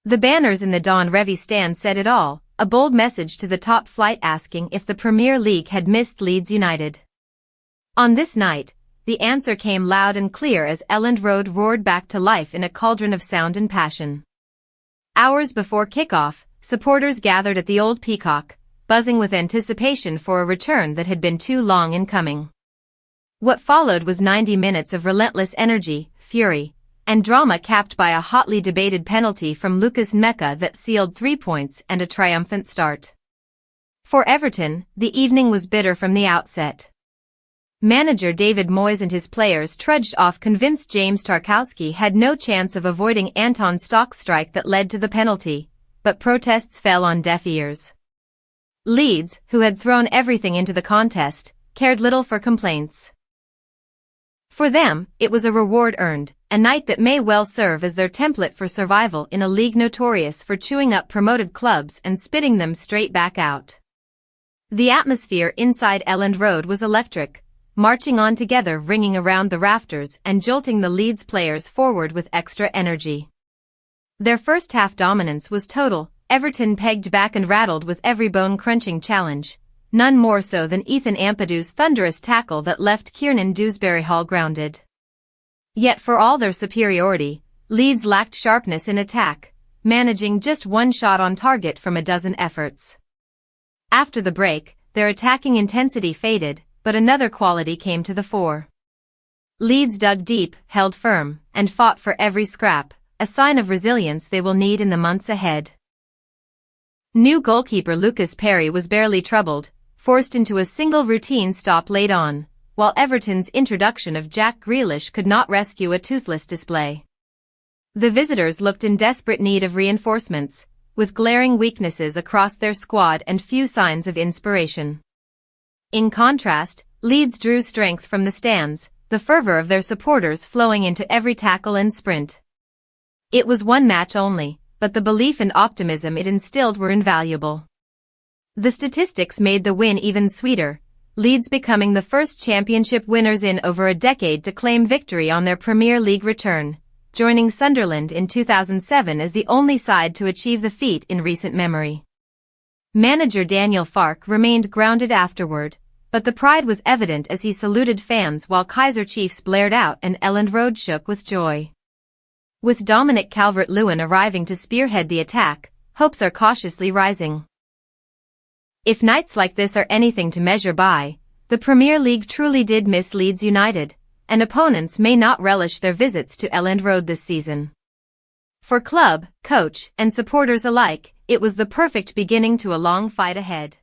The banners in the Don Revie stand said it all, a bold message to the top flight asking if the Premier League had missed Leeds United. On this night, the answer came loud and clear as Elland Road roared back to life in a cauldron of sound and passion. Hours before kickoff, supporters gathered at the Old Peacock, buzzing with anticipation for a return that had been too long in coming. What followed was 90 minutes of relentless energy, fury, and drama capped by a hotly debated penalty from Lukas Nmecha that sealed 3 points and a triumphant start. For Everton, the evening was bitter from the outset. Manager David Moyes and his players trudged off convinced James Tarkowski had no chance of avoiding Anton Stock's strike that led to the penalty, but protests fell on deaf ears. Leeds, who had thrown everything into the contest, cared little for complaints. For them, it was a reward earned, a night that may well serve as their template for survival in a league notorious for chewing up promoted clubs and spitting them straight back out. The atmosphere inside Elland Road was electric, marching on together, ringing around the rafters and jolting the Leeds players forward with extra energy. Their first half dominance was total, Everton pegged back and rattled with every bone-crunching challenge, none more so than Ethan Ampadu's thunderous tackle that left Kiernan Dewsbury Hall grounded. Yet for all their superiority, Leeds lacked sharpness in attack, managing just one shot on target from a dozen efforts. After the break, their attacking intensity faded, but another quality came to the fore. Leeds dug deep, held firm, and fought for every scrap, a sign of resilience they will need in the months ahead. New goalkeeper Lukas Perri was barely troubled, forced into a single routine stop late on, while Everton's introduction of Jack Grealish could not rescue a toothless display. The visitors looked in desperate need of reinforcements, with glaring weaknesses across their squad and few signs of inspiration. In contrast, Leeds drew strength from the stands, the fervor of their supporters flowing into every tackle and sprint. It was one match only, but the belief and optimism it instilled were invaluable. The statistics made the win even sweeter, Leeds becoming the first championship winners in over a decade to claim victory on their Premier League return, joining Sunderland in 2007 as the only side to achieve the feat in recent memory. Manager Daniel Farke remained grounded afterward, but the pride was evident as he saluted fans while Kaiser Chiefs blared out and Elland Road shook with joy. With Dominic Calvert-Lewin arriving to spearhead the attack, hopes are cautiously rising. If nights like this are anything to measure by, the Premier League truly did miss Leeds United, and opponents may not relish their visits to Elland Road this season. For club, coach, and supporters alike, it was the perfect beginning to a long fight ahead.